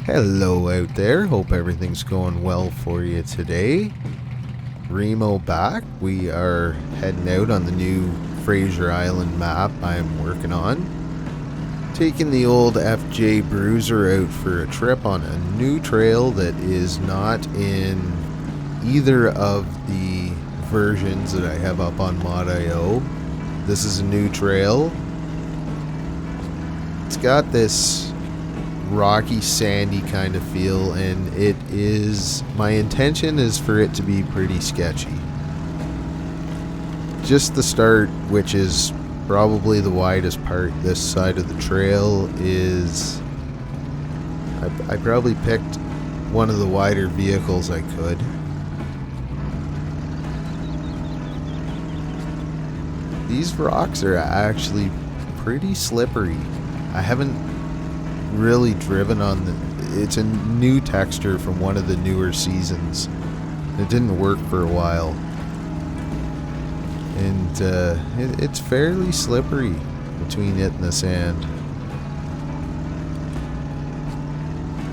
Hello out there, hope everything's going well for you today. Remo back. We are heading out on the new Fraser Island map I'm working on. Taking the old FJ Bruiser out for a trip on a new trail that is not in either of the versions that I have up on Mod.io. This is a new trail. It's got this rocky, sandy kind of feel, and it is, my intention is for it to be pretty sketchy. Just the start, which is probably the widest part this side of the trail, is I probably picked one of the wider vehicles I could. These rocks are actually pretty slippery. I haven't really driven on it's a new texture from one of the newer seasons. It didn't work for a while, and it's fairly slippery between it and the sand.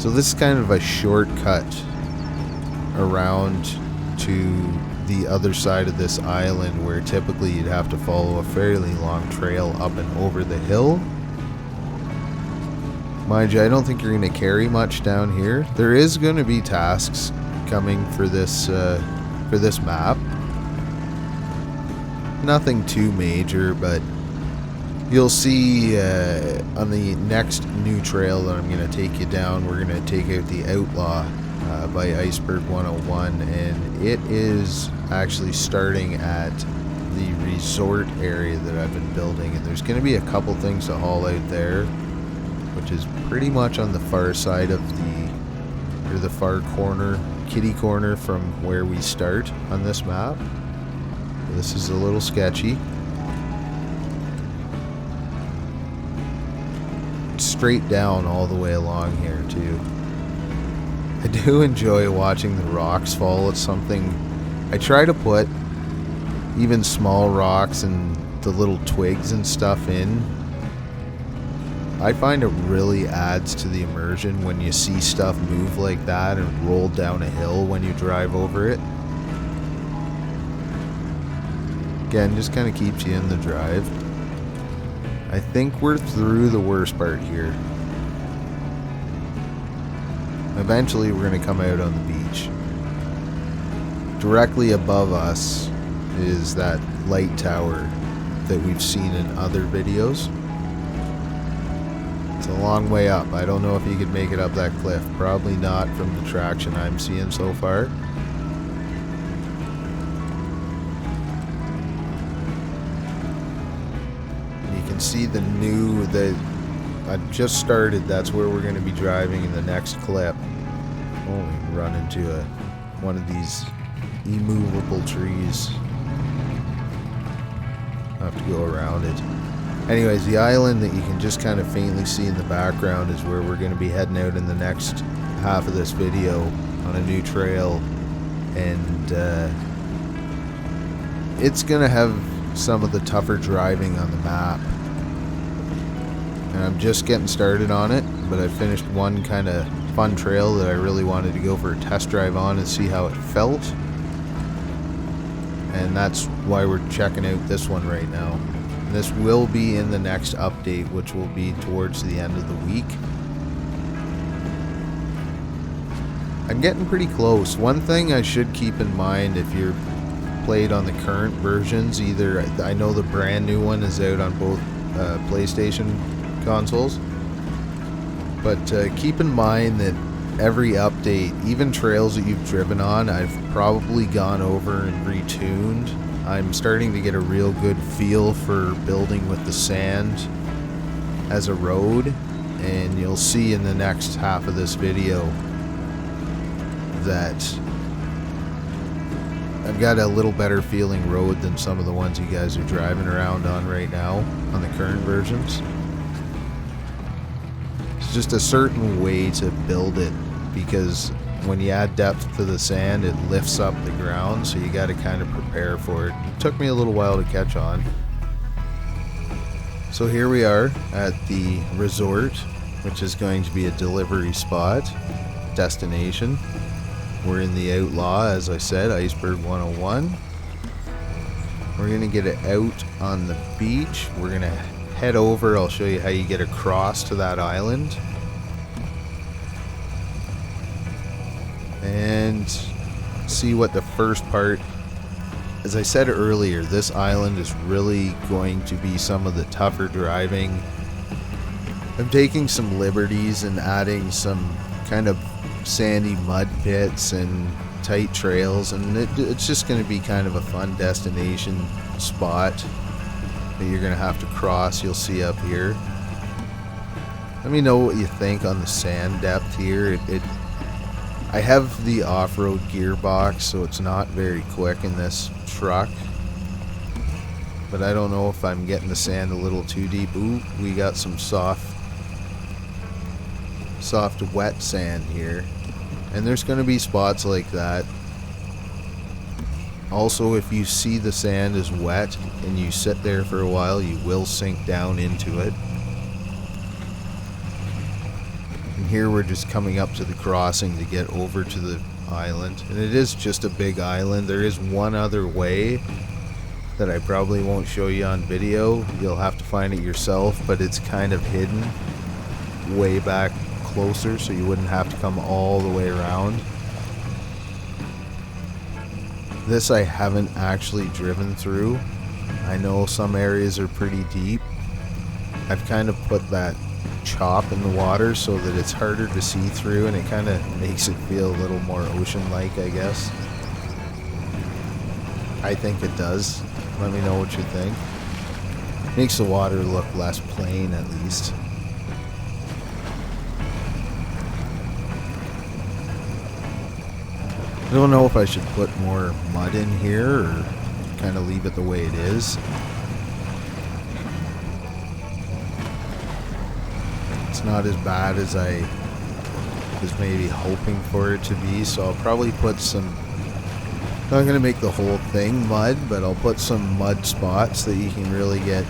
So this is kind of a shortcut around to the other side of this island, where typically you'd have to follow a fairly long trail up and over the hill. Mind you, I don't think you're going to carry much down here. There is going to be tasks coming for this map. Nothing too major, but you'll see on the next new trail that I'm going to take you down, we're going to take out the Outlaw by Iceberg 101, and it is actually starting at the resort area that I've been building, and there's going to be a couple things to haul out there, which is pretty much on the far side of the far corner, kitty corner from where we start on this map. This is a little sketchy. Straight down all the way along here too. I do enjoy watching the rocks fall. It's something I try to put even small rocks and the little twigs and stuff in. I find it really adds to the immersion when you see stuff move like that and roll down a hill when you drive over it. Again, just kind of keeps you in the drive. I think we're through the worst part here. Eventually we're going to come out on the beach. Directly above us is that light tower that we've seen in other videos. It's a long way up. I don't know if you could make it up that cliff. Probably not from the traction I'm seeing so far. You can see the new, I've just started. That's where we're going to be driving in the next clip. Oh, we run into one of these immovable trees. I'll have to go around it. Anyways, the island that you can just kind of faintly see in the background is where we're going to be heading out in the next half of this video on a new trail, and it's going to have some of the tougher driving on the map, and I'm just getting started on it, but I finished one kind of fun trail that I really wanted to go for a test drive on and see how it felt, and that's why we're checking out this one right now. This will be in the next update, which will be towards the end of the week. I'm getting pretty close. One thing I should keep in mind if you're played on the current versions, either I know the brand new one is out on both PlayStation consoles, but keep in mind that every update, even trails that you've driven on, I've probably gone over and retuned. I'm starting to get a real good feel for building with the sand as a road, and you'll see in the next half of this video that I've got a little better feeling road than some of the ones you guys are driving around on right now on the current versions. It's just a certain way to build it, because when you add depth to the sand, it lifts up the ground, so you got to kind of prepare for it. It took me a little while to catch on. So here we are at the resort. which is going to be a delivery spot, destination. We're in the Outlaw, as I said, Iceberg 101. We're going to get it out on the beach. We're going to head over. I'll show you how you get across to that island. And see what the first part, as I said earlier, this island is really going to be some of the tougher driving. I'm taking some liberties and adding some kind of sandy mud pits and tight trails, and it's just going to be kind of a fun destination spot that you're going to have to cross. You'll see up here. Let me know what you think on the sand depth here. I have the off-road gearbox, so it's not very quick in this truck, but I don't know if I'm getting the sand a little too deep. Ooh, we got some soft wet sand here, and there's going to be spots like that. Also, if you see the sand is wet and you sit there for a while, you will sink down into it. And here we're just coming up to the crossing to get over to the island, and it is just a big island. There is one other way that I probably won't show you on video. You'll have to find it yourself, but it's kind of hidden way back closer, so you wouldn't have to come all the way around. This I haven't actually driven through. I know some areas are pretty deep. I've kind of put that chop in the water so that it's harder to see through, and it kind of makes it feel a little more ocean-like, I guess. I think it does. Let me know what you think. Makes the water look less plain, at least. I don't know if I should put more mud in here or kind of leave it the way it is. It's not as bad as I was maybe hoping for it to be, so I'll probably put some, not going to make the whole thing mud, but I'll put some mud spots that you can really get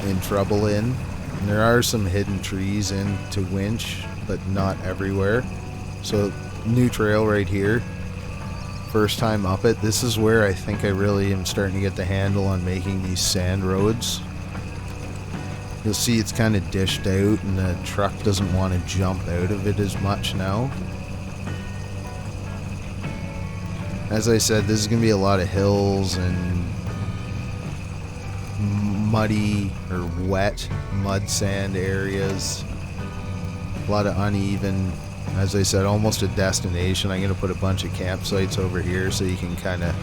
in trouble in. And there are some hidden trees into Winch, but not everywhere. So new trail right here. First time up it. This is where I think I really am starting to get the handle on making these sand roads. You'll see it's kind of dished out, and the truck doesn't want to jump out of it as much now. As I said, this is going to be a lot of hills and muddy or wet mud sand areas. A lot of uneven. As I said, almost a destination. I'm going to put a bunch of campsites over here so you can kind of,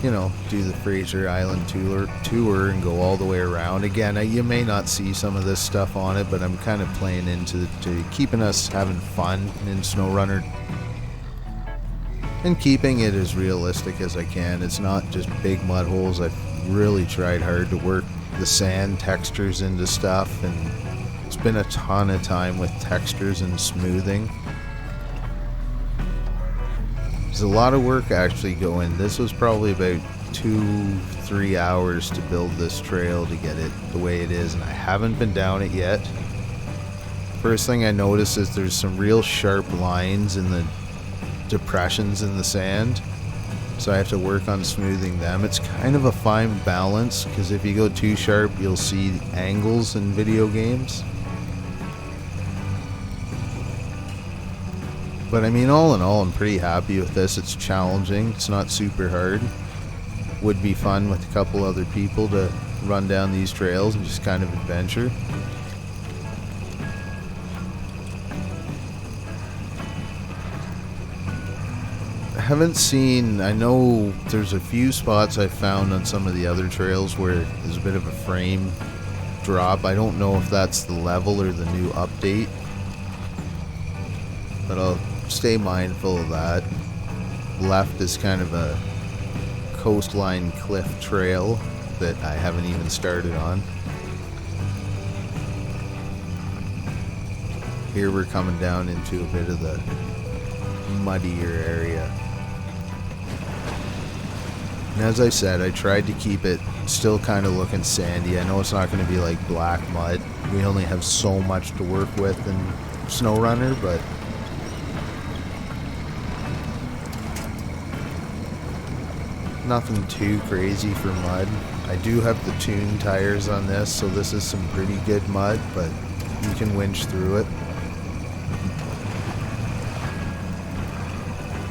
you know, do the Fraser Island tour and go all the way around. Again, you may not see some of this stuff on it, but I'm kind of playing into keeping us having fun in Snowrunner and keeping it as realistic as I can. It's not just big mud holes. I've really tried hard to work the sand textures into stuff, and it's been a ton of time with textures and smoothing. There's a lot of work actually going. This was probably about 2-3 hours to build this trail to get it the way it is, and I haven't been down it yet. First thing I noticed is there's some real sharp lines in the depressions in the sand, so I have to work on smoothing them. It's kind of a fine balance, because if you go too sharp, you'll see angles in video games. But I mean, all in all, I'm pretty happy with this. It's challenging. It's not super hard. Would be fun with a couple other people to run down these trails and just kind of adventure. I haven't seen, I know there's a few spots I found on some of the other trails where there's a bit of a frame drop. I don't know if that's the level or the new update, but I'll stay mindful of that. Left is kind of a coastline cliff trail that I haven't even started on. Here we're coming down into a bit of the muddier area. And as I said, I tried to keep it still kind of looking sandy. I know it's not going to be like black mud. We only have so much to work with in Snowrunner, but nothing too crazy for mud. I do have the tune tires on this, so this is some pretty good mud, but you can winch through it.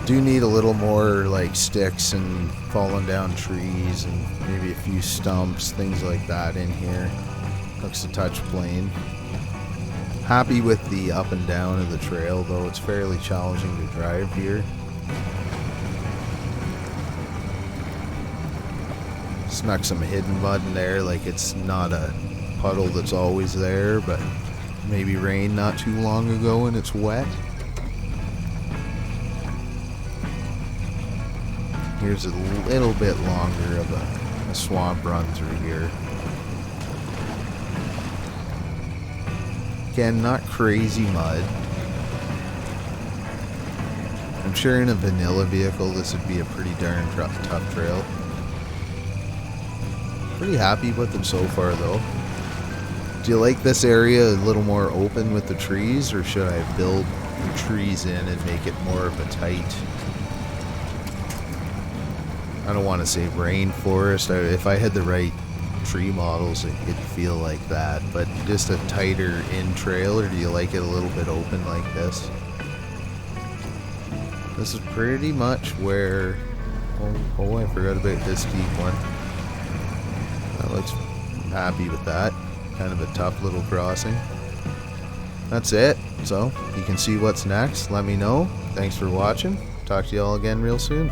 Do need a little more like sticks and falling down trees and maybe a few stumps, things like that in here. Looks a touch plain. Happy with the up and down of the trail though, it's fairly challenging to drive here. Snuck some hidden mud in there, like it's not a puddle that's always there, but maybe rained not too long ago and it's wet. Here's a little bit longer of a swamp run through here. Again, not crazy mud. I'm sure in a vanilla vehicle this would be a pretty darn tough trail. Pretty happy with them so far though. Do you like this area a little more open with the trees, or should I build the trees in and make it more of a tight, I don't want to say rainforest. If I had the right tree models, it'd feel like that. But just a tighter in trail, or do you like it a little bit open like this? This is pretty much where... Oh, I forgot about this deep one. I'm happy with that. Kind of a tough little crossing. That's it. So, you can see what's next. Let me know. Thanks for watching. Talk to you all again real soon.